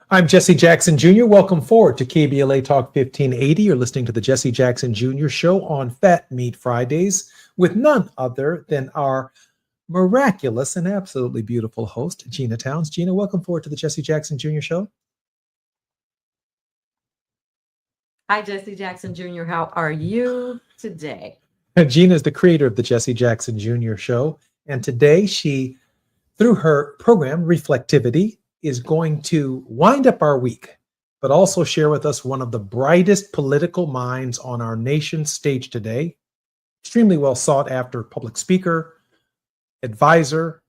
I'm Jesse Jackson Jr. Welcome forward to KBLA Talk 1580. You're listening to the Jesse Jackson Jr. Show on Fat Meat Fridays with none other than our miraculous and absolutely beautiful host, Gina Towns. Gina, welcome forward to the Jesse Jackson Jr. Show. Hi, Jesse Jackson Jr. How are you today? Gina is the creator of the Jesse Jackson Jr. Show. And today she, through her program, Reflectivity, is going to wind up our week, but also share with us one of the brightest political minds on our nation's stage today. Extremely well sought after public speaker, advisor,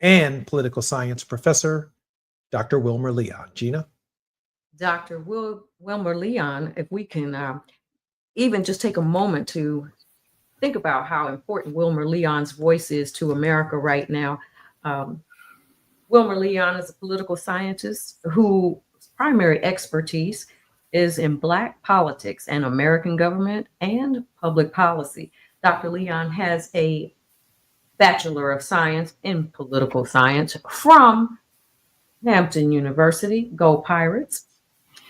and political science professor, Dr. Wilmer Leon. Gina? Dr. Wilmer Leon, if we can even just take a moment to think about how important Wilmer Leon's voice is to America right now. Wilmer Leon is a political scientist whose primary expertise is in Black politics and American government and public policy. Dr. Leon has a Bachelor of Science in Political Science from Hampton University, Go Pirates.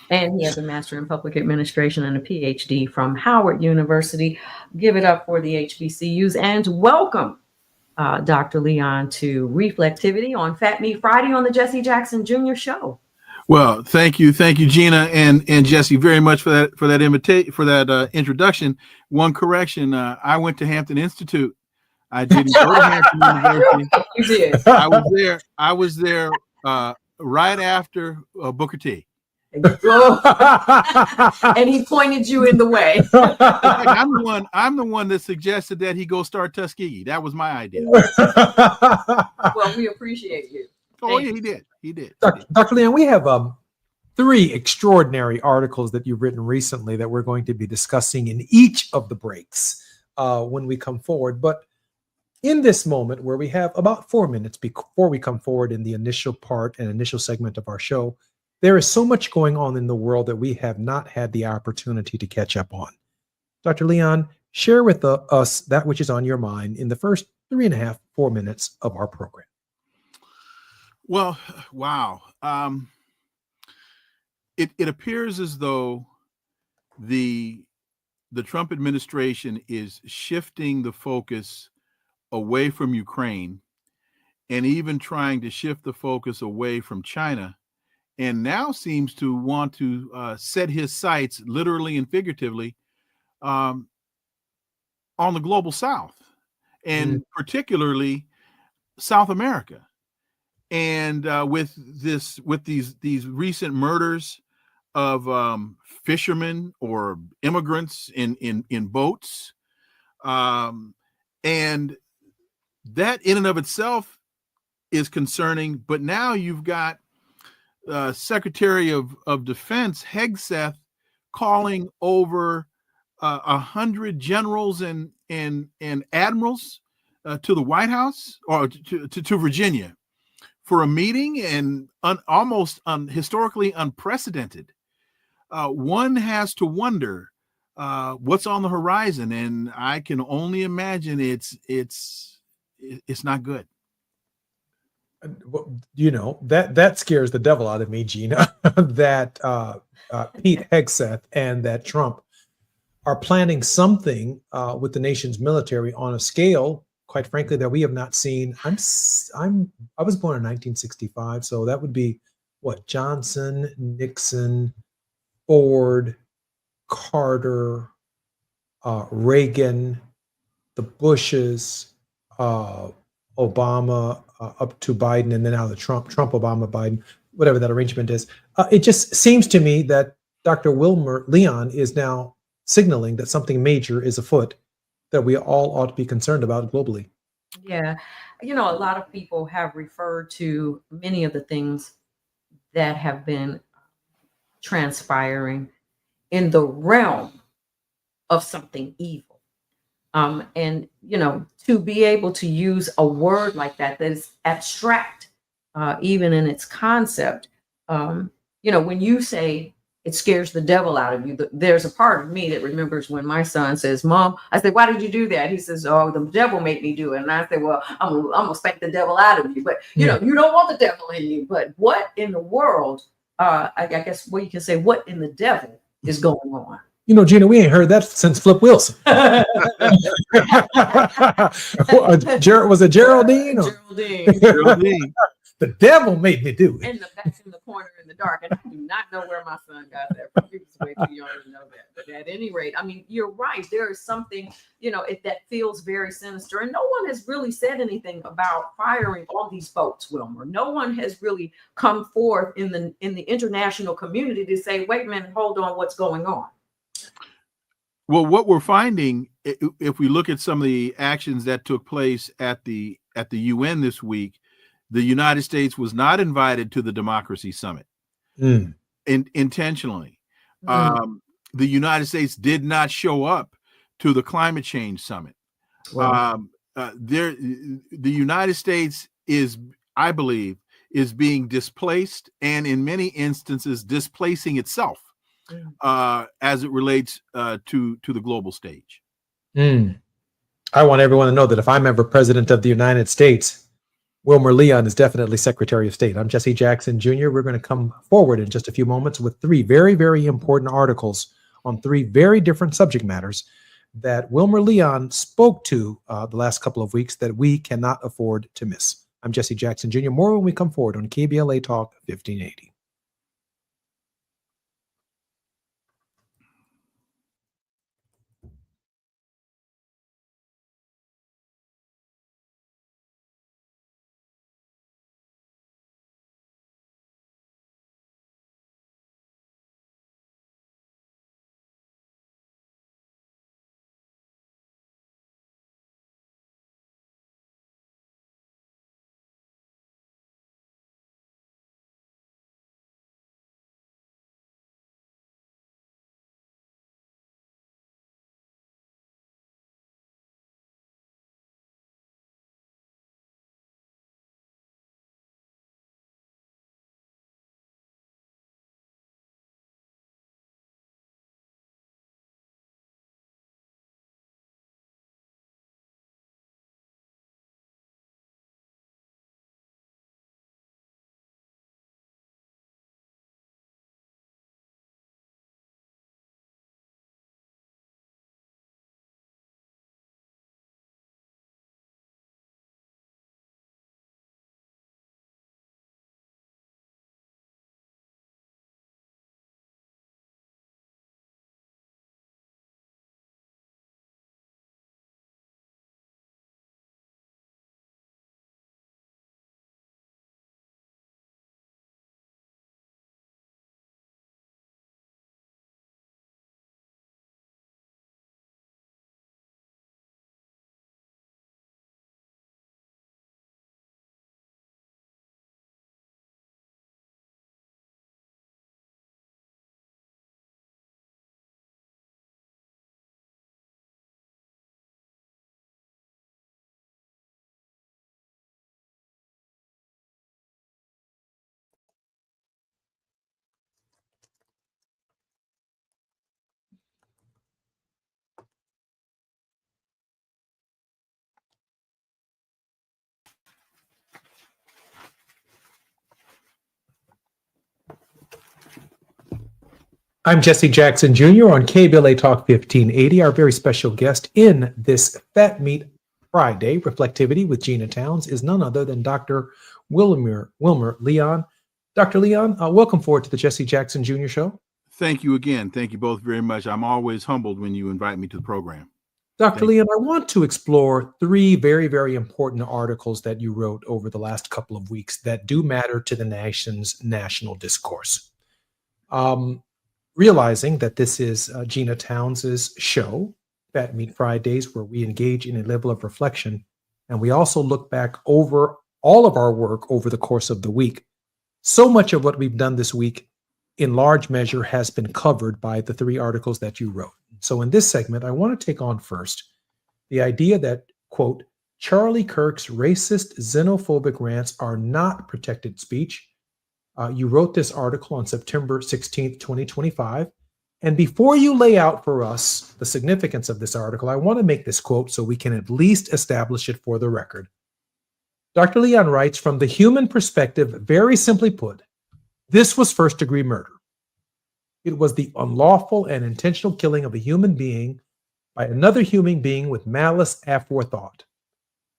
And he has a Master in Public Administration and a PhD from Howard University. Give it up for the HBCUs and welcome Dr. Leon to Reflectivity on Fat Meat Friday on the Jesse Jackson Jr. Show. Well, thank you, Gina and Jesse, very much for that introduction. One correction: I went to Hampton Institute. I didn't go to Hampton University. You did. I was there right after Booker T. And he pointed you in the way. I'm the one that suggested that he go start Tuskegee. That was my idea. Well, we appreciate you. Oh, yeah, he did. Dr. Leon, we have 3 extraordinary articles that you've written recently that we're going to be discussing in each of the breaks when we come forward. But in this moment where we have about 4 minutes before we come forward in the initial part and initial segment of our show, there is so much going on in the world that we have not had the opportunity to catch up on. Dr. Leon, share with us that which is on your mind in the first 3.5, 4 minutes of our program. Well, wow. It appears as though the Trump administration is shifting the focus away from Ukraine and even trying to shift the focus away from China, and now seems to want to set his sights, literally and figuratively, on the global South, and particularly South America. And with these recent murders of fishermen or immigrants in boats, and that in and of itself is concerning. But now you've got Secretary of Defense Hegseth calling over 100 generals and admirals to the White House or to Virginia for a meeting, and almost historically unprecedented. One has to wonder what's on the horizon, and I can only imagine it's not good. You know, that scares the devil out of me, Gina, that Pete Hegseth and that Trump are planning something with the nation's military on a scale, quite frankly, that we have not seen. I was born in 1965, so that would be what? Johnson, Nixon, Ford, Carter, Reagan, the Bushes, Obama, up to Biden, and then now the Trump, Obama, Biden, whatever that arrangement is. It just seems to me that Dr. Wilmer Leon is now signaling that something major is afoot that we all ought to be concerned about globally. Yeah. You know, a lot of people have referred to many of the things that have been transpiring in the realm of something evil. And, you know, to be able to use a word like that is abstract, even in its concept. You know, when you say it scares the devil out of you, there's a part of me that remembers when my son says, Mom, I said, why did you do that? He says, oh, the devil made me do it. And I said, well, I'm gonna spank the devil out of you. But, you know, you don't want the devil in you. But what in the world I guess what you can say, what in the devil is going on? You know, Gina, we ain't heard that since Flip Wilson. Was it Geraldine? Geraldine. Geraldine. The devil made me do it. In the back in the corner in the dark. And I do not know where my son got that from. He was way too young to know that. But at any rate, I mean, you're right. There is something, that feels very sinister. And no one has really said anything about firing all these folks, Wilmer. No one has really come forth in the international community to say, wait a minute, hold on, what's going on? Well, what we're finding, if we look at some of the actions that took place at the UN this week, the United States was not invited to the Democracy Summit intentionally. The United States did not show up to the Climate Change Summit. Wow. The United States I believe, is being displaced, and in many instances displacing itself as it relates to the global stage. I want everyone to know that if I'm ever president of the United States, Wilmer Leon is definitely Secretary of State. I'm Jesse Jackson Jr. We're going to come forward in just a few moments with three very, very important articles on three very different subject matters that Wilmer Leon spoke to the last couple of weeks that we cannot afford to miss. I'm Jesse Jackson Jr. More when we come forward on KBLA Talk 1580. I'm Jesse Jackson Jr. on KBLA Talk 1580. Our very special guest in this Fat Meat Friday Reflectivity with Gina Towns is none other than Dr. Wilmer Leon. Dr. Leon, welcome forward to the Jesse Jackson Jr. Show. Thank you again. Thank you both very much. I'm always humbled when you invite me to the program. Dr. Leon, I want to explore three very, very important articles that you wrote over the last couple of weeks that do matter to the nation's national discourse. Realizing that this is Gina Towns' show, Fat Meat Fridays, where we engage in a level of reflection, and we also look back over all of our work over the course of the week. So much of what we've done this week, in large measure, has been covered by the three articles that you wrote. So in this segment, I want to take on first the idea that, quote, Charlie Kirk's racist, xenophobic rants are not protected speech. You wrote this article on September 16th, 2025. And before you lay out for us the significance of this article, I want to make this quote so we can at least establish it for the record. Dr. Leon writes, from the human perspective, very simply put, This was first-degree murder. It was the unlawful and intentional killing of a human being by another human being with malice aforethought.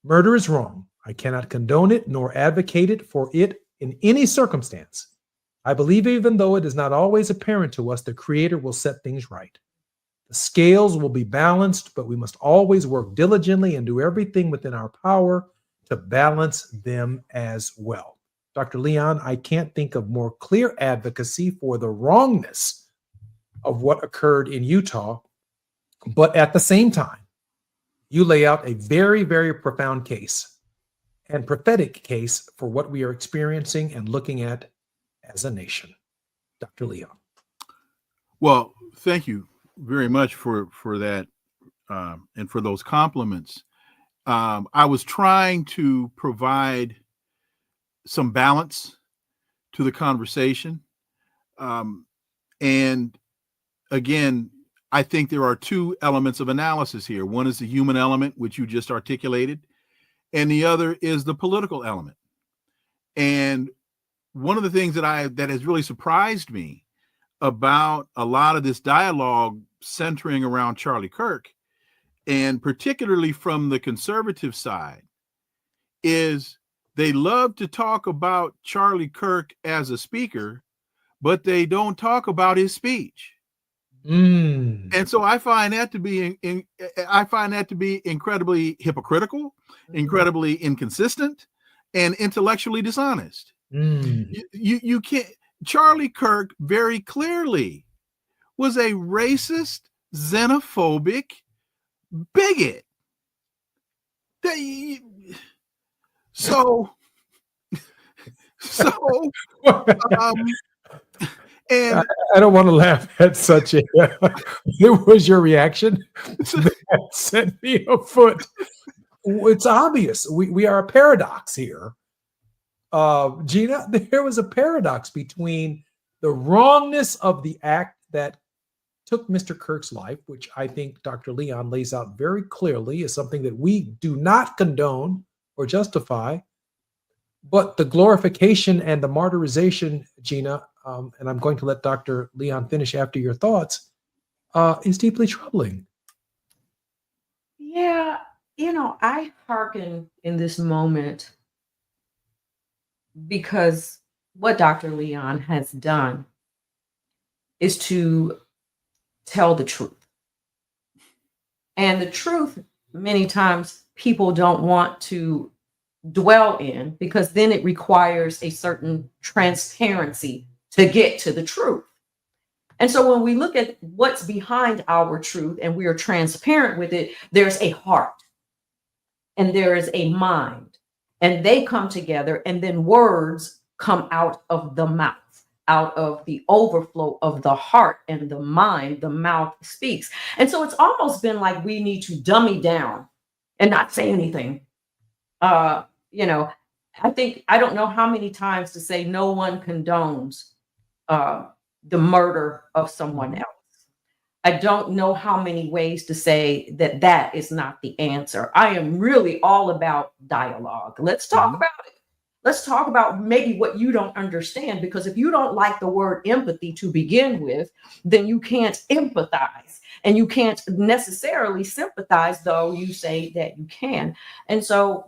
Murder is wrong. I cannot condone it nor advocate it for it in any circumstance. I believe even though it is not always apparent to us, the Creator will set things right. The scales will be balanced, but we must always work diligently and do everything within our power to balance them as well. Dr. Leon, I can't think of more clear advocacy for the wrongness of what occurred in Utah, but at the same time, you lay out a very, very profound case and prophetic case for what we are experiencing and looking at as a nation. Dr. Leon. Well, thank you very much for that and for those compliments. I was trying to provide some balance to the conversation. And again, I think there are two elements of analysis here. One is the human element, which you just articulated, and the other is the political element. And one of the things that has really surprised me about a lot of this dialogue centering around Charlie Kirk, and particularly from the conservative side, is they love to talk about Charlie Kirk as a speaker, but they don't talk about his speech. And so I find that to be incredibly hypocritical, incredibly inconsistent, and intellectually dishonest. You can't. Charlie Kirk very clearly was a racist, xenophobic bigot. And I don't want to laugh at such a. It was your reaction that sent me afoot. It's obvious we are a paradox here. Gina, there was a paradox between the wrongness of the act that took Mr. Kirk's life, which I think Dr. Leon lays out very clearly is something that we do not condone or justify, but the glorification and the martyrization, Gina, and I'm going to let Dr. Leon finish after your thoughts, is deeply troubling. Yeah, I hearken in this moment because what Dr. Leon has done is to tell the truth. And the truth, many times, people don't want to dwell in because then it requires a certain transparency to get to the truth. And so when we look at what's behind our truth and we are transparent with it, there's a heart and there is a mind, and they come together, and then words come out of the mouth. Out of the overflow of the heart and the mind, the mouth speaks. And so it's almost been like we need to dummy down and not say anything. I don't know how many times to say no one condones the murder of someone else. I don't know how many ways to say that is not the answer. I am really all about dialogue. Let's talk about it. Let's talk about maybe what you don't understand, because if you don't like the word empathy to begin with, then you can't empathize, and you can't necessarily sympathize, though you say that you can. And so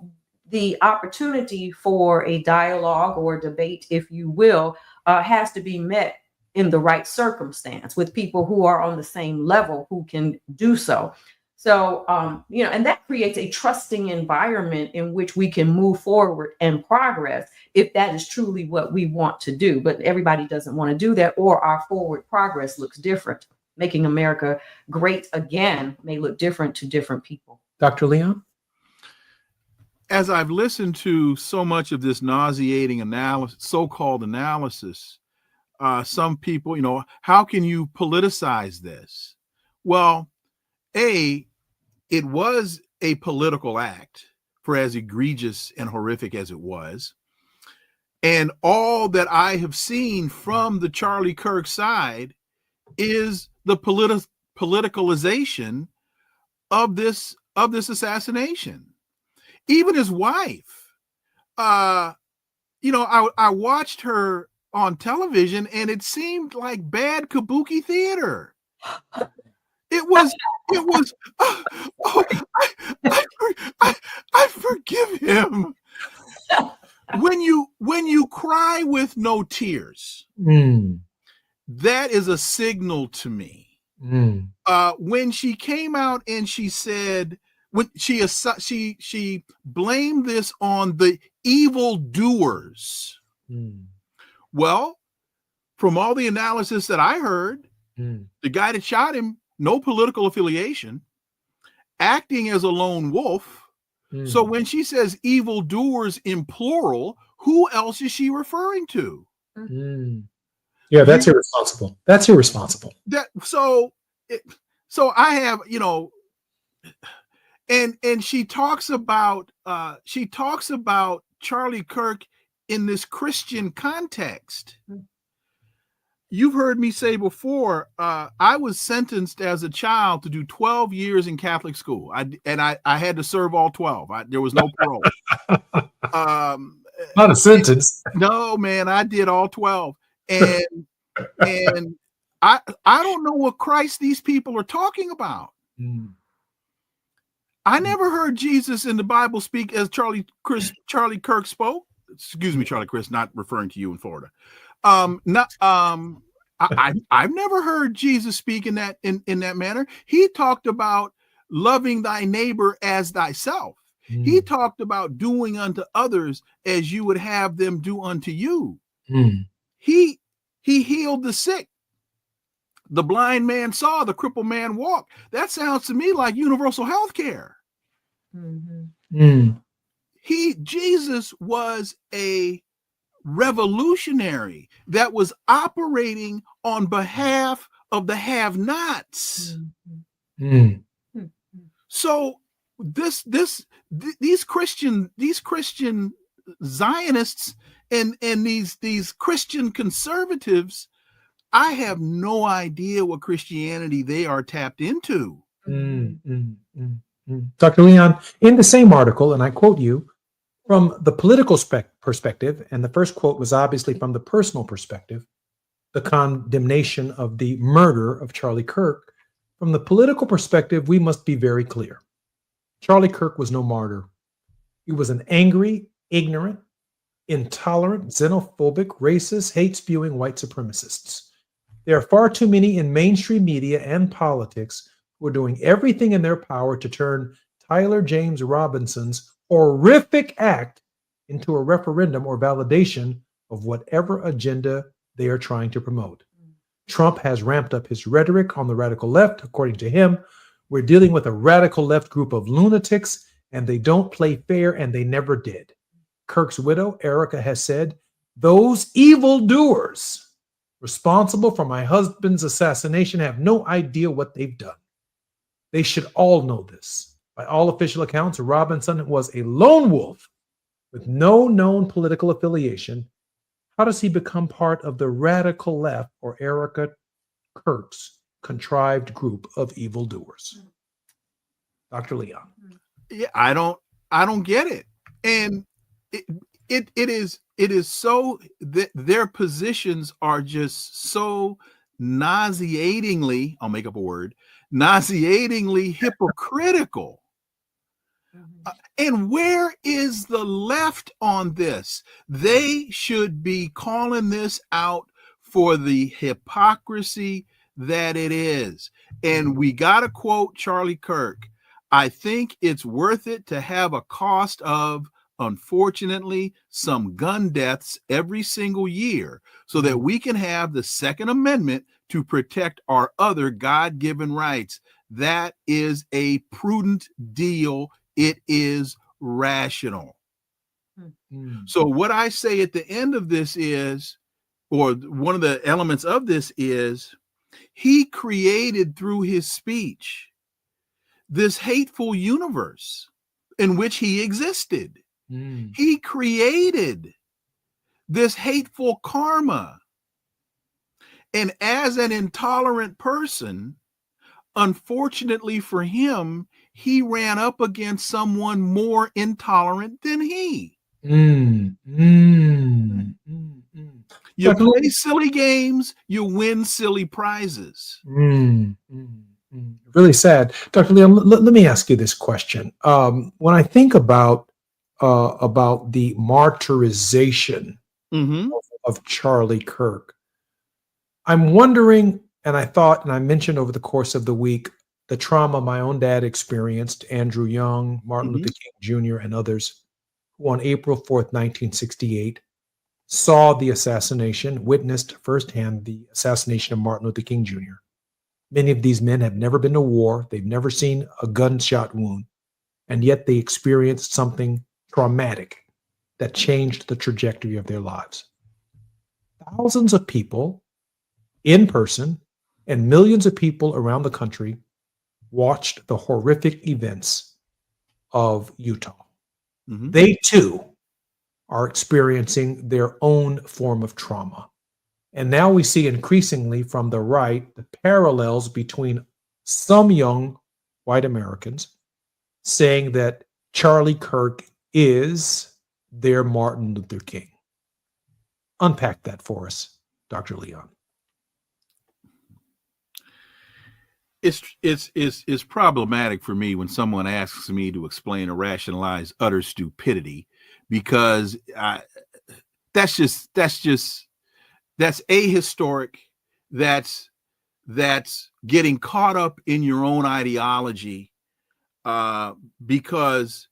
the opportunity for a dialogue or debate, if you will, has to be met in the right circumstance with people who are on the same level who can do so. So, and that creates a trusting environment in which we can move forward and progress if that is truly what we want to do. But everybody doesn't want to do that, or our forward progress looks different. Making America great again may look different to different people. Dr. Leon? As I've listened to so much of this nauseating analysis, so-called analysis, some people, how can you politicize this? Well, it was a political act, for as egregious and horrific as it was. And all that I have seen from the Charlie Kirk side is the politicalization of this assassination. Even his wife, I watched her on television, and it seemed like bad kabuki theater. It was, oh, I forgive him. When you cry with no tears, that is a signal to me. When she came out and she said, when she blamed this on the evil doers. Well, from all the analysis that I heard, the guy that shot him, no political affiliation, acting as a lone wolf. So when she says evil doers in plural, who else is she referring to? Yeah, that's irresponsible. That's irresponsible. So I have, and she talks about Charlie Kirk in this Christian context. You've heard me say before, I was sentenced as a child to do 12 years in Catholic school. I had to serve all 12. There was no parole. Not a sentence. No, man, I did all 12. And I don't know what Christ these people are talking about. I never heard Jesus in the Bible speak as Charlie Kirk spoke. Excuse me, Charlie Chris, not referring to you in Florida. I've never heard Jesus speak in that manner. He talked about loving thy neighbor as thyself. He talked about doing unto others as you would have them do unto you. He healed the sick. The blind man saw, the crippled man walk. That sounds to me like universal health care. Jesus was a revolutionary that was operating on behalf of the have-nots. So these Christian Zionists and these Christian conservatives, I have no idea what Christianity they are tapped into. Dr. Leon, in the same article, and I quote you, from the political perspective, and the first quote was obviously from the personal perspective, the condemnation of the murder of Charlie Kirk. From the political perspective, we must be very clear. Charlie Kirk was no martyr. He was an angry, ignorant, intolerant, xenophobic, racist, hate-spewing white supremacist. There are far too many in mainstream media and politics who are doing everything in their power to turn Tyler James Robinson's horrific act into a referendum or validation of whatever agenda they are trying to promote. Trump has ramped up his rhetoric on the radical left. According to him, we're dealing with a radical left group of lunatics, and they don't play fair, and they never did. Kirk's widow, Erica, has said, those evildoers responsible for my husband's assassination have no idea what they've done. They should all know this. By all official accounts, Robinson was a lone wolf with no known political affiliation. How does he become part of the radical left or Erica Kirk's contrived group of evildoers? Dr. Leon. Yeah, I don't get it. And it is so that their positions are just so nauseatingly, I'll make up a word, nauseatingly hypocritical. And where is the left on this? They should be calling this out for the hypocrisy that it is. And we got to quote Charlie Kirk. I think it's worth it to have a cost of, unfortunately, some gun deaths every single year so that we can have the Second Amendment to protect our other God-given rights. That is a prudent deal. It is rational. So what I say at the end of this is, or one of the elements of this is, he created through his speech this hateful universe in which he existed. He created this hateful karma. And as an intolerant person, unfortunately for him, he ran up against someone more intolerant than he. You Dr. play silly games, you win silly prizes. Really sad. Dr. Leon, let me ask you this question. When I think about the martyrization Mm-hmm. of Charlie Kirk, I'm wondering, and I thought, and I mentioned over the course of the week, the trauma my own dad experienced, Andrew Young, Martin Luther King Jr., and others, who on April 4th, 1968, saw the assassination, witnessed firsthand the assassination of Martin Luther King Jr. Many of these men have never been to war. They've never seen a gunshot wound, and yet they experienced something traumatic that changed the trajectory of their lives. Thousands of people in person and millions of people around the country watched the horrific events of Utah. Mm-hmm. They too are experiencing their own form of trauma. And now we see increasingly from the right the parallels between some young white Americans saying that Charlie Kirk is their Martin Luther King. Unpack that for us, Dr. Leon. It's problematic for me when someone asks me to explain or rationalize utter stupidity, because that's ahistoric. That's getting caught up in your own ideology, because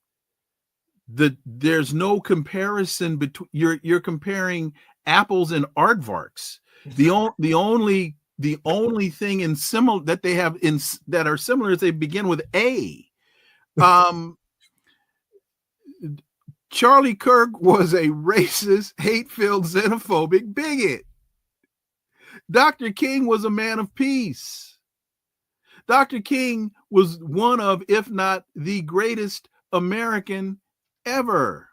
there's no comparison between you're comparing apples and aardvarks. The only thing in similar that they have in that are similar is they begin with A. Charlie Kirk was a racist, hate-filled, xenophobic bigot. Dr. King was a man of peace. Dr. King was one of, if not the greatest American ever,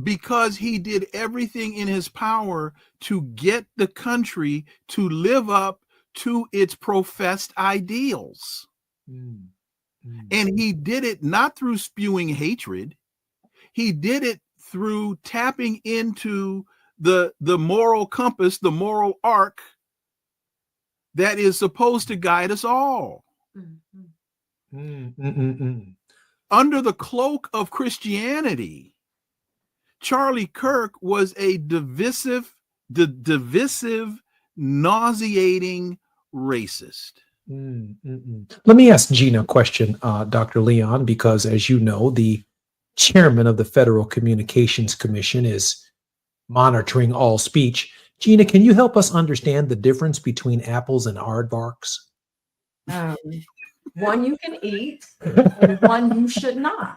because he did everything in his power to get the country to live up to its professed ideals. And he did it not through spewing hatred. He did it through tapping into the moral compass, the moral arc that is supposed to guide us all. Under the cloak of Christianity, Charlie Kirk was a divisive, nauseating racist. Let me ask Gina a question, Dr. Leon, because as you know, the chairman of the Federal Communications Commission is monitoring all speech. Gina, can you help us understand the difference between apples and aardvarks? One you can eat, and one you should not.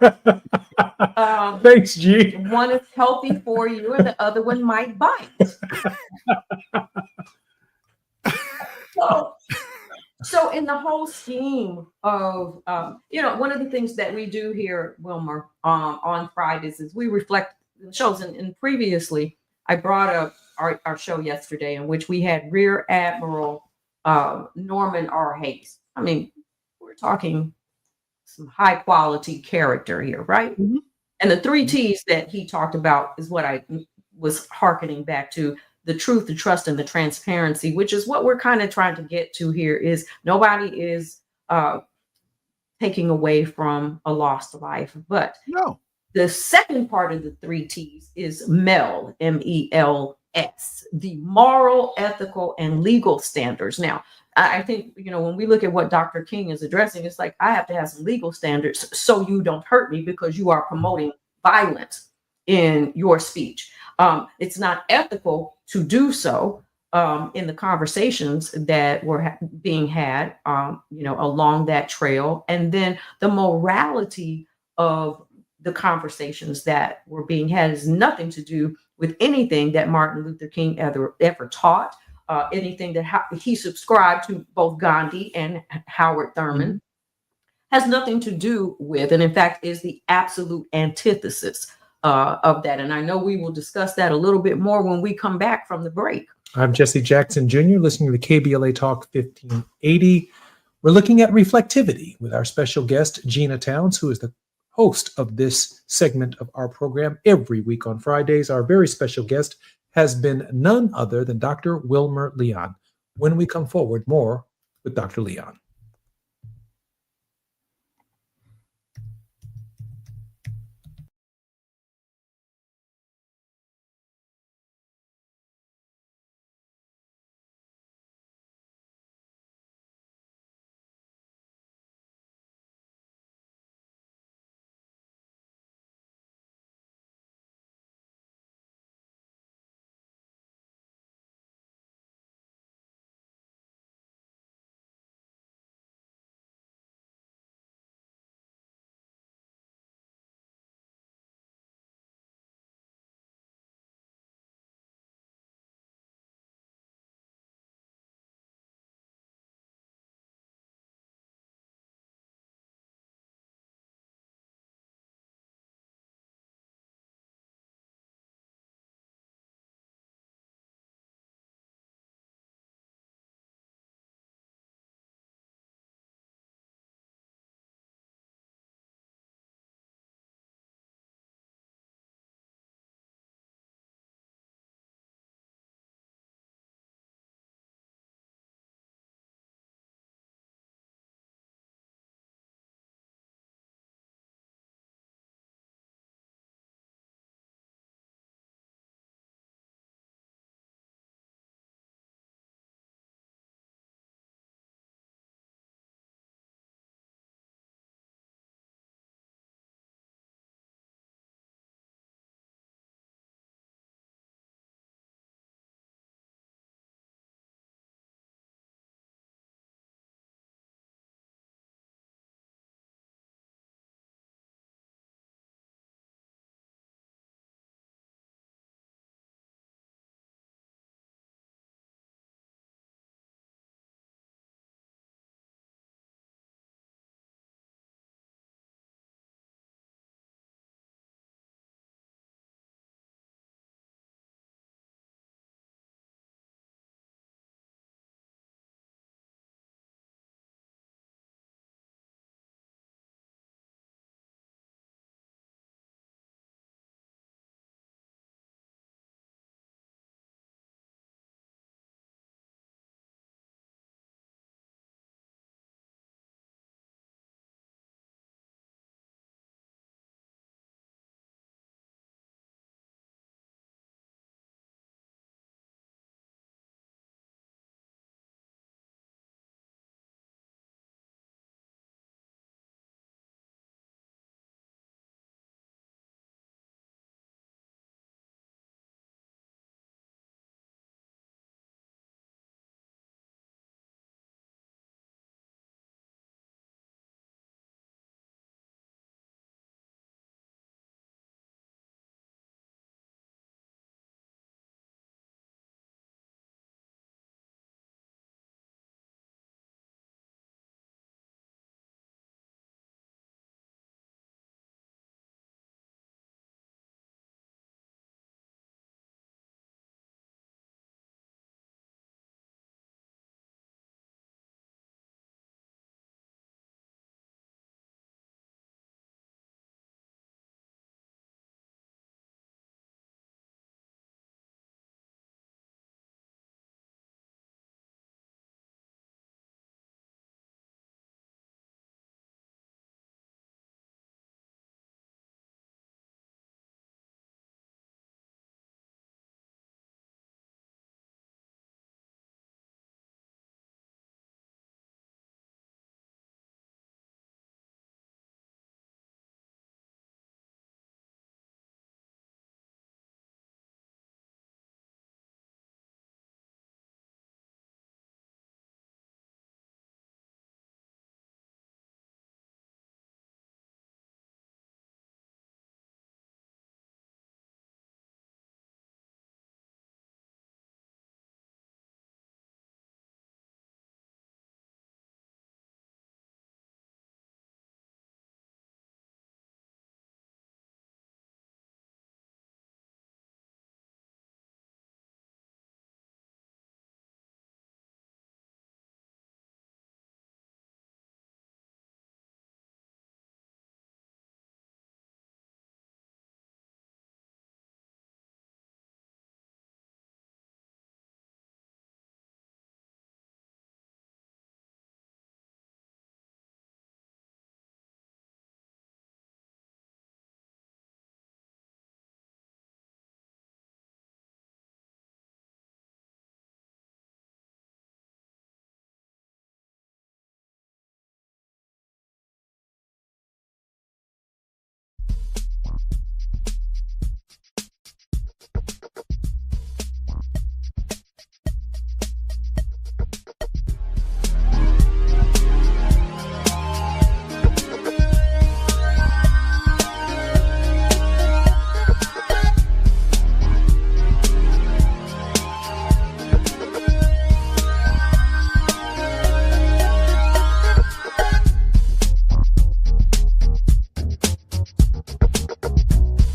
Thanks, G. One is healthy for you, and the other one might bite. So in the whole scheme of, one of the things that we do here, Wilmer, on Fridays is we reflect the shows. And previously, I brought up our show yesterday in which we had Rear Admiral Norman R. Hayes. I mean, we're talking some high quality character here, right? Mm-hmm. And the 3 T's that he talked about is what I was hearkening back to: the truth, the trust, and the transparency, which is what we're kind of trying to get to here. Is nobody is taking away from a lost life. But no. The second part of the 3 T's is MELS, MELS, the moral, ethical, and legal standards. Now, I think, when we look at what Dr. King is addressing, it's like, I have to have some legal standards so you don't hurt me because you are promoting violence in your speech. It's not ethical to do so in the conversations that were being had, along that trail. And then the morality of the conversations that were being had has nothing to do with anything that Martin Luther King ever taught, anything that he subscribed to, both Gandhi and Howard Thurman, has nothing to do with, and in fact is the absolute antithesis of that. And I know we will discuss that a little bit more when we come back from the break. I'm Jesse Jackson Jr., listening to KBLA Talk 1580. We're looking at reflectivity with our special guest, Gina Towns, who is the host of this segment of our program every week on Fridays. Our very special guest has been none other than Dr. Wilmer Leon. When we come forward, more with Dr. Leon.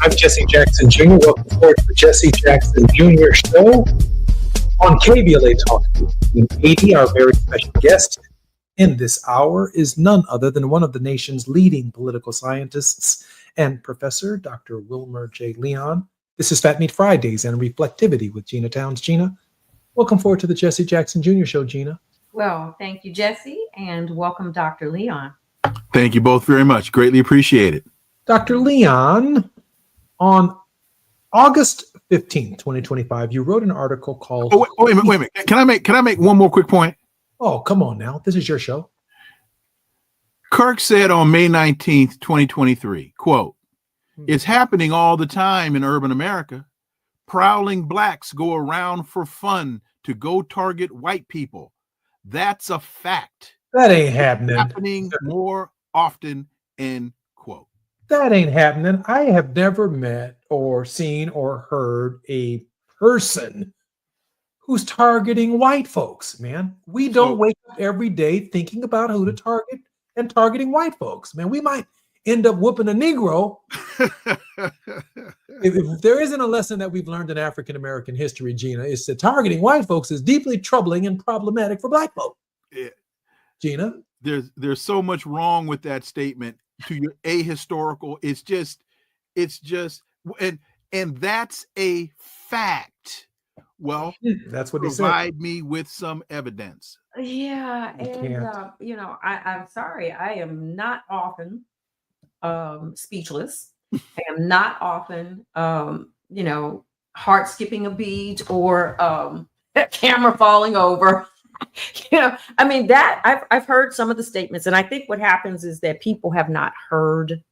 I'm Jesse Jackson Jr. Welcome forward to the Jesse Jackson Jr. Show on KBLA Talk 80. Our very special guest in this hour is none other than one of the nation's leading political scientists and professor, Dr. Wilmer J. Leon. This is Fat Meat Fridays and Reflectivity with Gina Towns. Gina, welcome forward to the Jesse Jackson Jr. Show, Gina. Well, thank you, Jesse, and welcome, Dr. Leon. Thank you both very much. Greatly appreciate it. Dr. Leon, on August 15th, 2025, you wrote an article called... Oh, wait a minute. Can I make one more quick point? Oh, come on now. This is your show. Kirk said on May 19th, 2023, quote, "It's happening all the time in urban America. Prowling blacks go around for fun to go target white people. That's a fact. That ain't happening. Happening more often," end quote. That ain't happening. I have never met or seen or heard a person who's targeting white folks, man. We don't wake up every day thinking about who to target and targeting white folks, man. We might end up whooping a Negro. if there isn't a lesson that we've learned in African-American history, Gina, it's that targeting white folks is deeply troubling and problematic for black folks. Yeah. Gina? There's so much wrong with that statement. To your ahistorical, it's just, and that's a fact. Well, that's what he said. Provide me with some evidence. Yeah, and I'm sorry, I am not often speechless. I am not often heart skipping a beat or camera falling over. I mean, that I've heard some of the statements, and I think what happens is that people have not heard.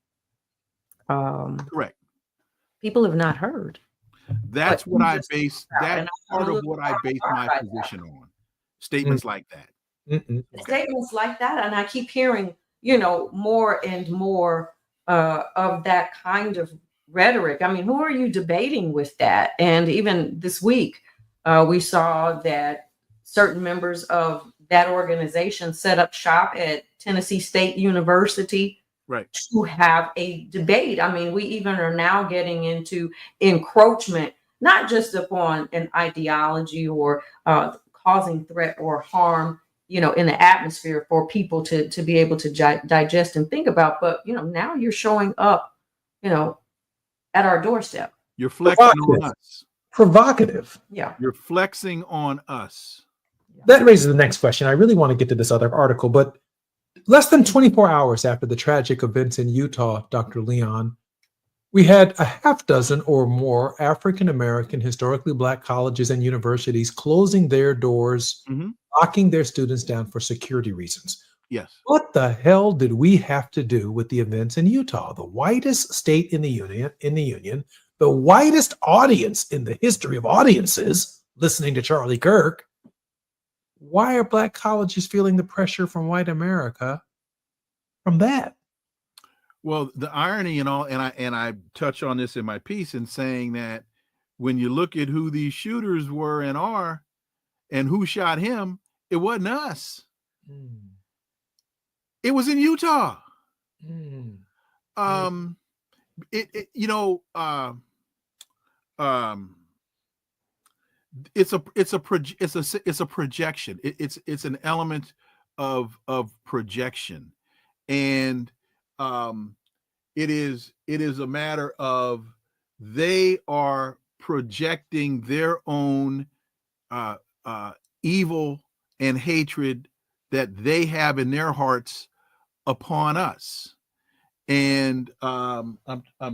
Correct. People have not heard. That's what I base. That's part of what I base my position on. Statements like that. Okay. Statements like that, and I keep hearing, more and more of that kind of rhetoric. I mean, who are you debating with that? And even this week, we saw that certain members of that organization set up shop at Tennessee State University. Right. To have a debate. I mean, we even are now getting into encroachment, not just upon an ideology or causing threat or harm, in the atmosphere for people to be able to digest and think about. But, now you're showing up, at our doorstep. You're flexing on us. Provocative. Yeah. You're flexing on us. That raises the next question. I really want to get to this other article, but less than 24 hours after the tragic events in Utah, Dr. Leon, we had a half dozen or more African-American historically black colleges and universities closing their doors, locking their students down for security reasons. Yes. What the hell did we have to do with the events in Utah, the whitest state in the union, the whitest audience in the history of audiences listening to Charlie Kirk? Why are black colleges feeling the pressure from white America from that? Well, the irony and I touch on this in my piece in saying that when you look at who these shooters were and are and who shot him, it wasn't us. It was in Utah. It's a projection. It's an element of projection, and it is a matter of they are projecting their own evil and hatred that they have in their hearts upon us. And I'm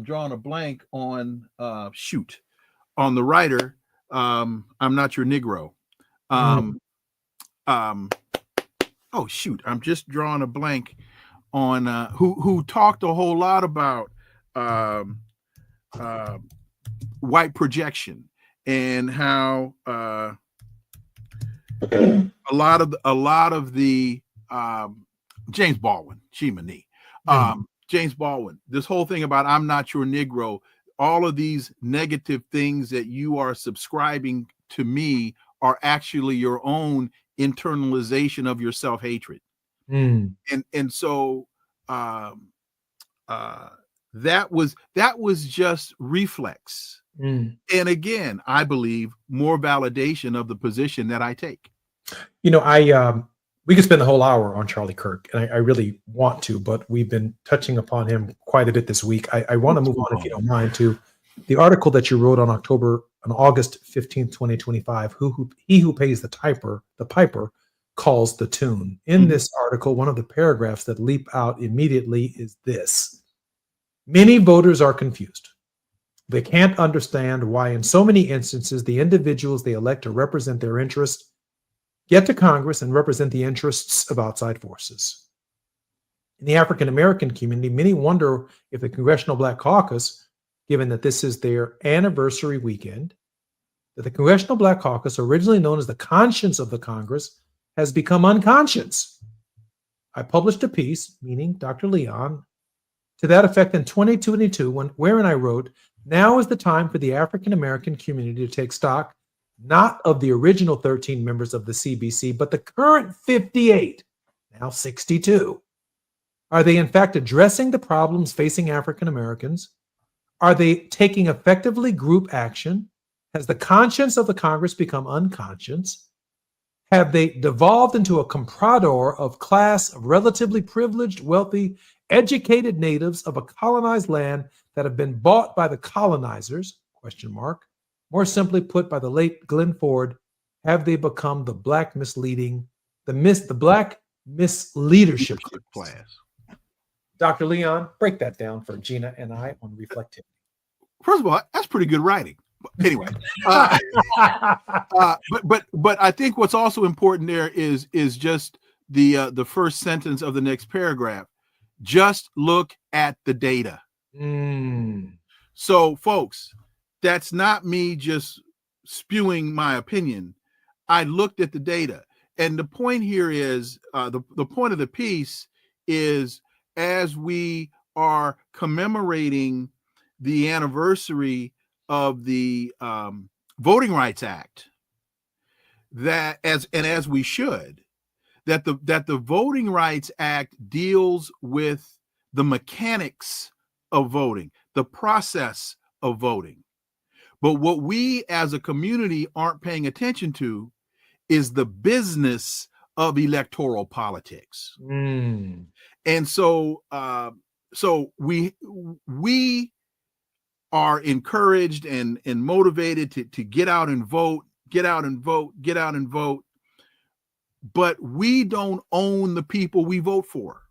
drawing a blank on on the writer. I'm Not Your Negro. Oh shoot, I'm just drawing a blank on who talked a whole lot about white projection and how a lot of the James Baldwin, Chimney, James Baldwin, this whole thing about I'm not your Negro, all of these negative things that you are subscribing to me are actually your own internalization of your self-hatred. And so That was just reflex. Mm. And again, I believe more validation of the position that I take. You know, we could spend the whole hour on Charlie Kirk, and I really want to, but we've been touching upon him quite a bit this week. I want to move on, if you don't mind, to the article that you wrote on August 15th, 2025. He who pays the piper calls the tune. In this article, one of the paragraphs that leap out immediately is this: many voters are confused. They can't understand why, in so many instances, the individuals they elect to represent their interests get to Congress and represent the interests of outside forces. In the African American community, many wonder if the Congressional Black Caucus, given that this is their anniversary weekend, that the Congressional Black Caucus, originally known as the conscience of the Congress, has become unconscious. I published a piece, meaning Dr. Leon, to that effect in 2022, wherein I wrote, "Now is the time for the African American community to take stock not of the original 13 members of the CBC, but the current 58, now 62. Are they in fact addressing the problems facing African Americans? Are they taking effectively group action? Has the conscience of the Congress become unconscious? Have they devolved into a comprador of class of relatively privileged, wealthy, educated natives of a colonized land that have been bought by the colonizers? Question mark. More simply put, by the late Glenn Ford, have they become the black misleadership class? Dr. Leon, break that down for Gina and I on reflectivity. First of all, that's pretty good writing. Anyway, but I think what's also important there is just the first sentence of the next paragraph. Just look at the data. So, folks, that's not me just spewing my opinion. I looked at the data, and the point here is the point of the piece is, as we are commemorating the anniversary of the Voting Rights Act, as we should, that the Voting Rights Act deals with the mechanics of voting, the process of voting. But what we as a community aren't paying attention to is the business of electoral politics. And so we are encouraged and motivated to get out and vote, but we don't own the people we vote for.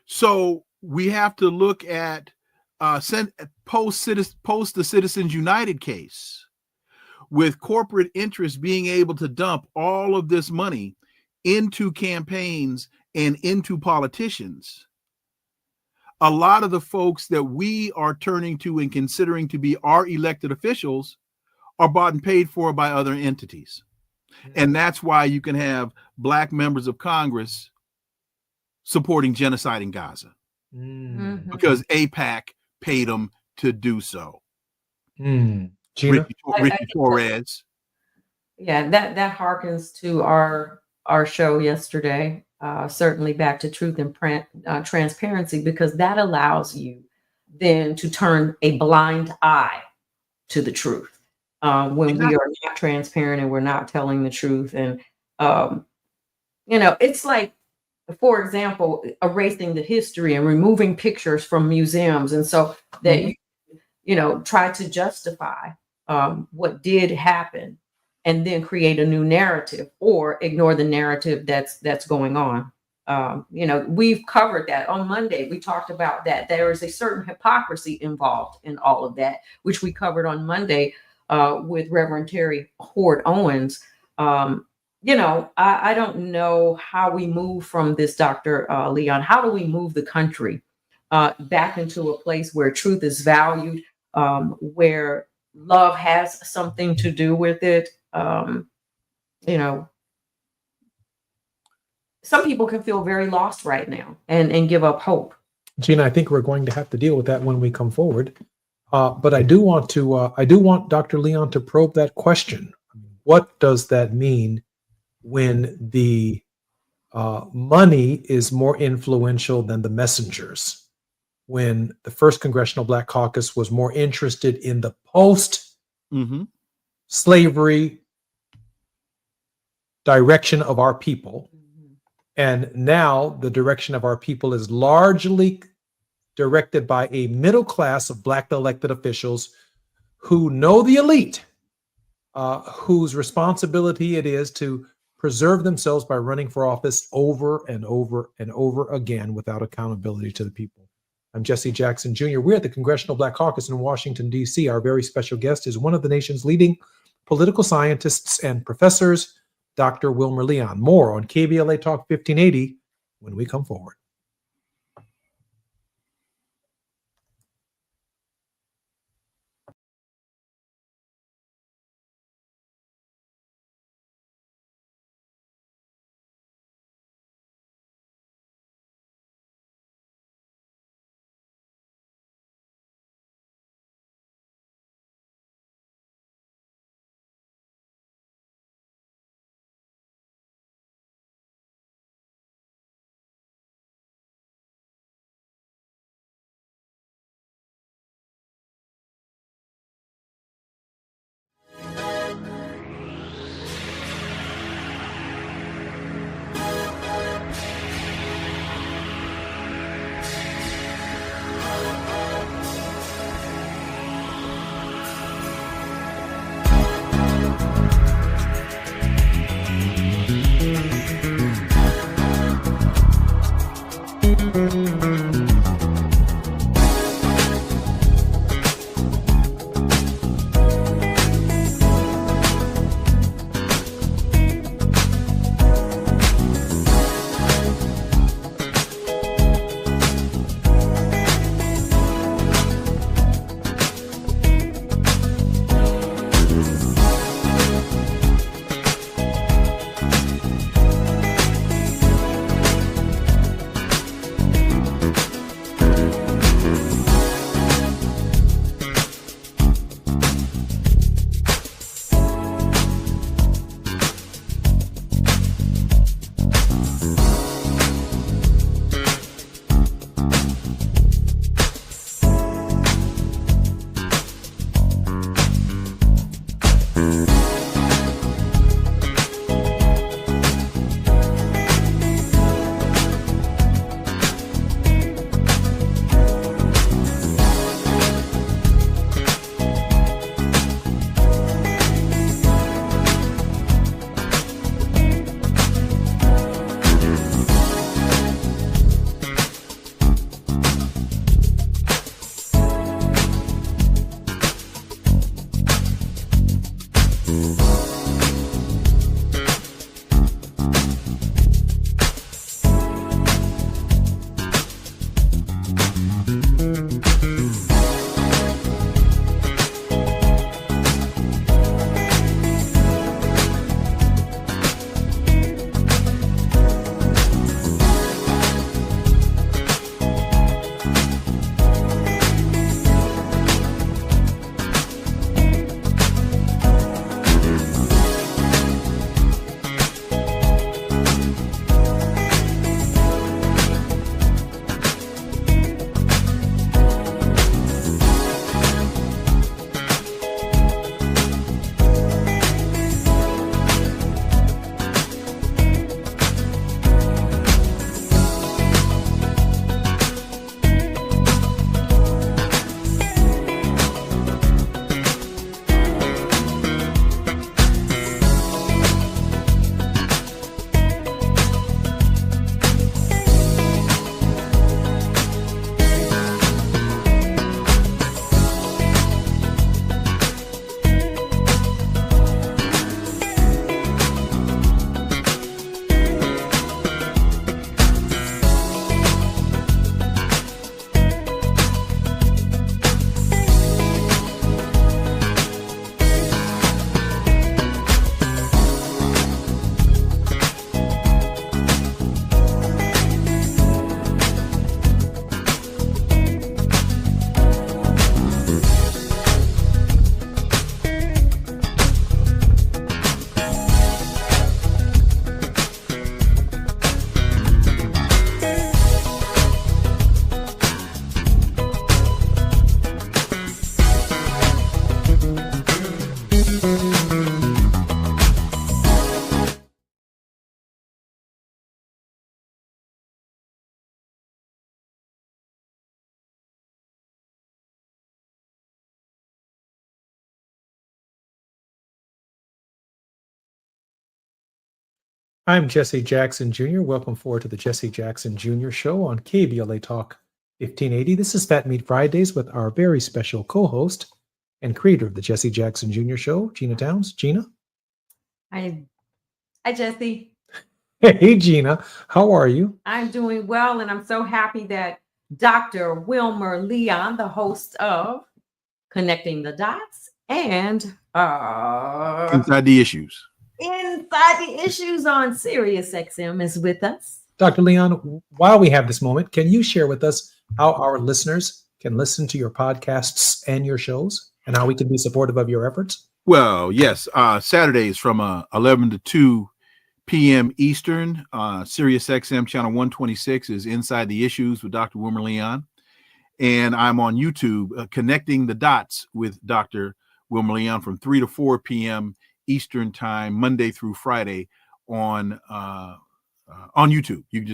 So we have to look at post the Citizens United case, with corporate interests being able to dump all of this money into campaigns and into politicians. A lot of the folks that we are turning to and considering to be our elected officials are bought and paid for by other entities. And that's why you can have Black members of Congress supporting genocide in Gaza, because AIPAC paid them to do so. Ricky Torres. Yeah, that harkens to our show yesterday. Certainly back to truth and transparency, because that allows you then to turn a blind eye to the truth when we are not transparent and we're not telling the truth. And it's like, for example, erasing the history and removing pictures from museums, and so that you try to justify what did happen, and then create a new narrative or ignore the narrative that's going on. We've covered that on Monday. We talked about that. There is a certain hypocrisy involved in all of that, which we covered on Monday with Reverend Terry Hord Owens. I don't know how we move from this, Dr. Leon. How do we move the country back into a place where truth is valued, where love has something to do with it? Some people can feel very lost right now and give up hope. Gina, I think we're going to have to deal with that when we come forward. But I do want Dr. Leon to probe that question. What does that mean when the money is more influential than the messengers? when the first Congressional Black Caucus was more interested in the post-slavery direction of our people. And now the direction of our people is largely directed by a middle class of Black elected officials who know the elite, whose responsibility it is to preserve themselves by running for office over and over and over again without accountability to the people. I'm Jesse Jackson Jr. We're at the Congressional Black Caucus in Washington, D.C. Our very special guest is one of the nation's leading political scientists and professors, Dr. Wilmer Leon. More on KBLA Talk 1580 when we come forward. I'm Jesse Jackson Jr. Welcome forward to the Jesse Jackson Jr. Show on KBLA Talk 1580. This is Fat Meat Fridays with our very special co-host and creator of the Jesse Jackson Jr. Show, Gina Towns. Gina? Hi, Jesse. Hey, Gina. How are you? I'm doing well, and I'm so happy that Dr. Wilmer Leon, the host of Connecting the Dots and Inside the Issues. Inside the Issues on Sirius XM is with us. Dr. Leon, while we have this moment, can you share with us how our listeners can listen to your podcasts and your shows and how we can be supportive of your efforts? Well, yes. Saturdays from 11 to 2 p.m. Eastern, Sirius XM channel 126 is Inside the Issues with Dr. Wilmer Leon. And I'm on YouTube, Connecting the Dots with Dr. Wilmer Leon from 3 to 4 p.m. Eastern time, Monday through Friday on YouTube. You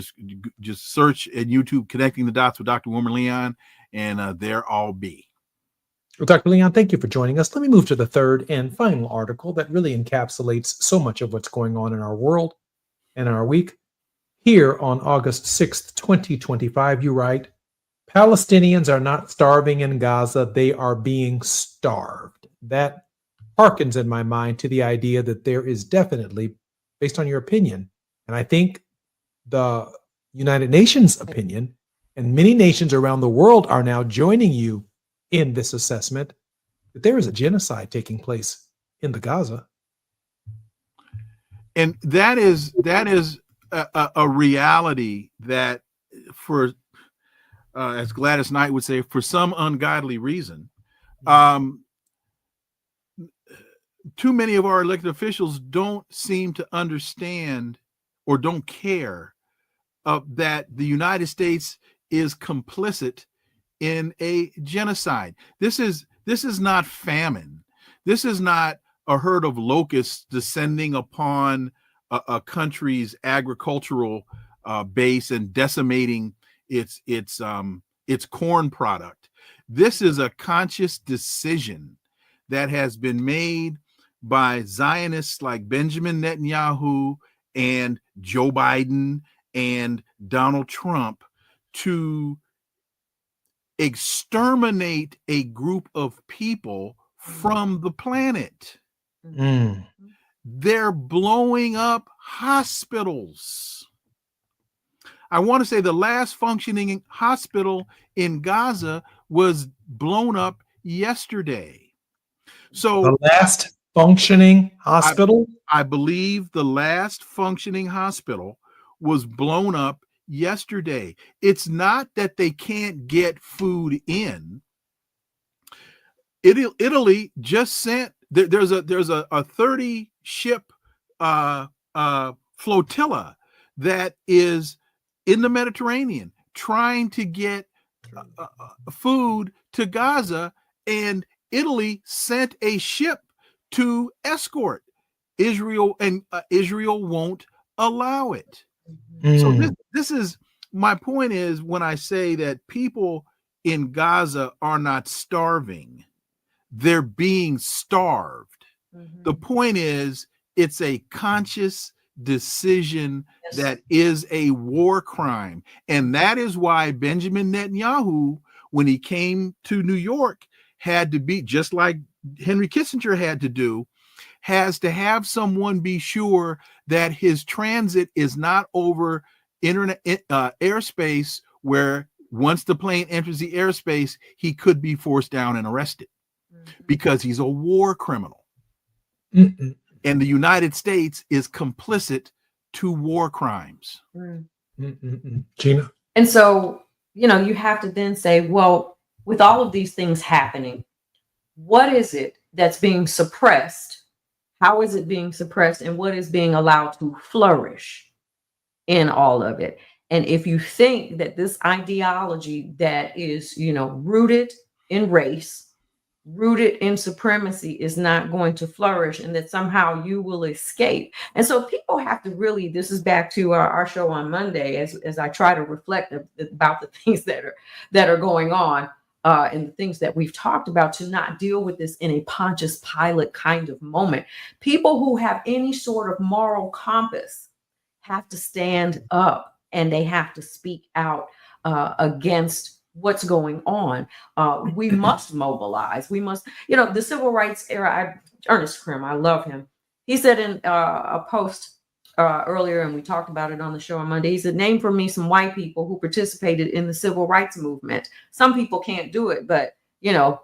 just search at YouTube, Connecting the Dots with Dr. Wilmer Leon, and there I'll be. Well, Dr. Leon, thank you for joining us. Let me move to the third and final article that really encapsulates so much of what's going on in our world and our week. Here on August 6th, 2025, you write, Palestinians are not starving in Gaza, they are being starved. That harkens in my mind to the idea that there is definitely, based on your opinion, and I think the United Nations opinion, and many nations around the world are now joining you in this assessment, that there is a genocide taking place in the Gaza. And that is a reality that for, as Gladys Knight would say, for some ungodly reason, too many of our elected officials don't seem to understand or don't care that the United States is complicit in a genocide. This is not famine. This is not a herd of locusts descending upon a country's agricultural base and decimating its corn product. This is a conscious decision that has been made by Zionists like Benjamin Netanyahu and Joe Biden and Donald Trump to exterminate a group of people from the planet. Mm. They're blowing up hospitals. I want to say the last functioning hospital in Gaza was blown up yesterday. So the last functioning hospital? I believe the last functioning hospital was blown up yesterday. It's not that they can't get food in. Italy just sent, there's a 30 ship flotilla that is in the Mediterranean trying to get food to Gaza, and Italy sent a ship to escort Israel, and Israel won't allow it. So this is my point, is when I say that people in Gaza are not starving, they're being starved. The point is, it's a conscious decision that is a war crime. And that is why Benjamin Netanyahu, when he came to New York, had to be, just like Henry Kissinger had to do, has to have someone be sure that his transit is not over internet airspace, where once the plane enters the airspace, he could be forced down and arrested because he's a war criminal. And the United States is complicit to war crimes. Gina? And so, you have to then say, well, with all of these things happening, what is it that's being suppressed? How is it being suppressed? And what is being allowed to flourish in all of it? And if you think that this ideology that is, rooted in race, rooted in supremacy, is not going to flourish, and that somehow you will escape. And so people have to really, this is back to our show on Monday, as I try to reflect about the things that are going on and the things that we've talked about, to not deal with this in a Pontius Pilate kind of moment. People who have any sort of moral compass have to stand up and they have to speak out against what's going on. We must mobilize. We must, the civil rights era. Ernest Krim, I love him. He said in a post earlier, and we talked about it on the show on Monday, he said, name for me some white people who participated in the civil rights movement. Some people can't do it, but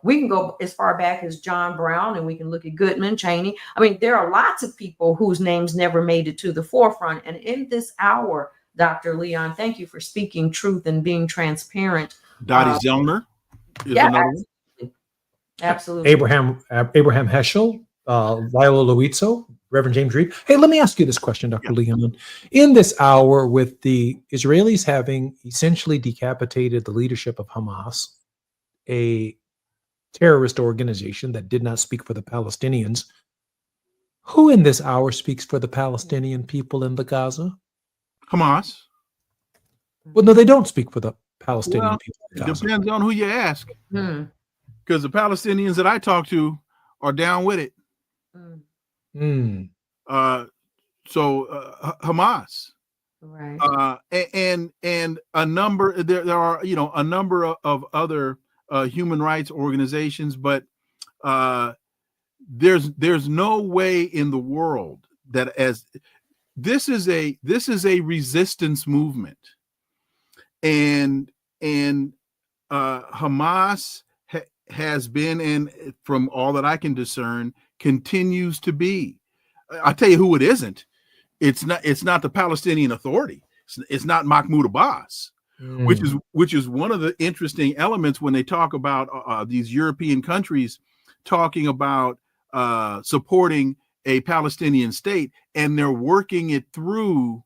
we can go as far back as John Brown, and we can look at Goodman, Cheney. I mean, there are lots of people whose names never made it to the forefront. And in this hour, Dr. Leon, thank you for speaking truth and being transparent. Dottie Zellner is another one. Absolutely. Abraham Heschel, Lilo Luizzo, Reverend James Reed. Hey, let me ask you this question, Dr. Leon. In this hour, with the Israelis having essentially decapitated the leadership of Hamas, a terrorist organization that did not speak for the Palestinians, who in this hour speaks for the Palestinian people in the Gaza? Hamas. Well, no, they don't speak for the Palestinian people in It Gaza. depends on who you ask. Because the Palestinians that I talk to are down with it. So Hamas, right? And a number there are a number of other human rights organizations, but there's no way in the world that as this is a resistance movement, and Hamas has been, and from all that I can discern, continues to be. I'll tell you who it isn't. It's not the Palestinian Authority. It's not Mahmoud Abbas, which is one of the interesting elements when they talk about these European countries talking about supporting a Palestinian state, and they're working it through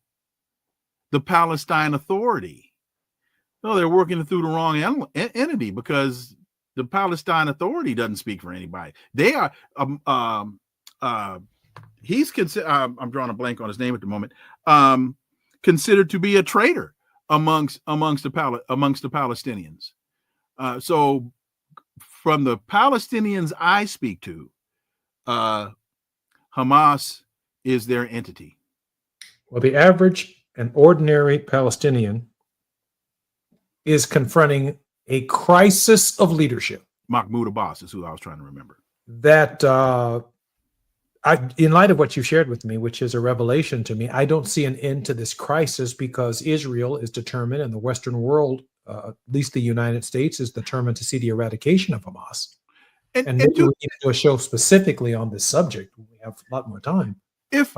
the Palestine Authority. No, they're working it through the wrong entity, because the Palestine Authority doesn't speak for anybody. They are he's considered, I'm drawing a blank on his name at the moment, considered to be a traitor amongst the Palestinians. So from the Palestinians I speak to, Hamas is their entity. Well, the average and ordinary Palestinian is confronting a crisis of leadership. Mahmoud Abbas is who I was trying to remember. That in light of what you shared with me, which is a revelation to me, I don't see an end to this crisis, because Israel is determined, and the Western world, at least the United States, is determined to see the eradication of Hamas. And maybe we need to do a show specifically on this subject when we have a lot more time. If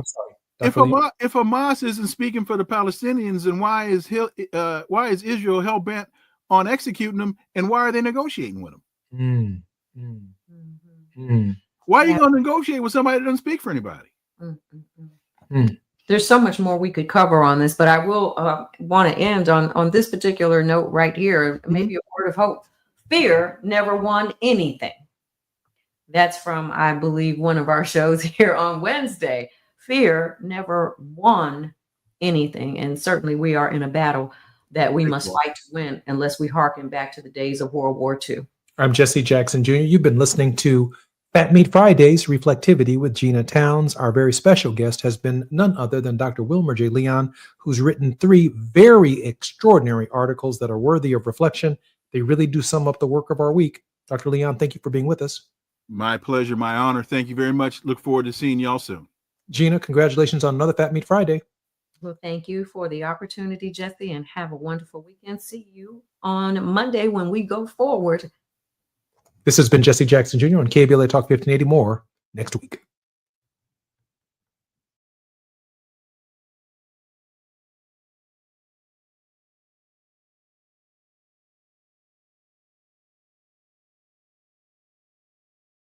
Hamas isn't speaking for the Palestinians, then why is Israel hell bent on executing them, and why are they negotiating with them? Why are you going to negotiate with somebody that doesn't speak for anybody? There's so much more we could cover on this, but I will want to end on this particular note right here. Maybe a word of hope. Fear never won anything. That's from, I believe, one of our shows here on Wednesday. Fear never won anything. And certainly we are in a battle that we must fight to win, unless we hearken back to the days of World War II. I'm Jesse Jackson Jr. You've been listening to Fat Meat Fridays, Reflectivity with Gina Towns. Our very special guest has been none other than Dr. Wilmer J. Leon, who's written 3 very extraordinary articles that are worthy of reflection. They really do sum up the work of our week. Dr. Leon, thank you for being with us. My pleasure, my honor. Thank you very much. Look forward to seeing y'all soon. Gina, congratulations on another Fat Meat Friday. Well, thank you for the opportunity, Jesse, and have a wonderful weekend. See you on Monday when we go forward. This has been Jesse Jackson Jr. on KBLA Talk 1580. More next week.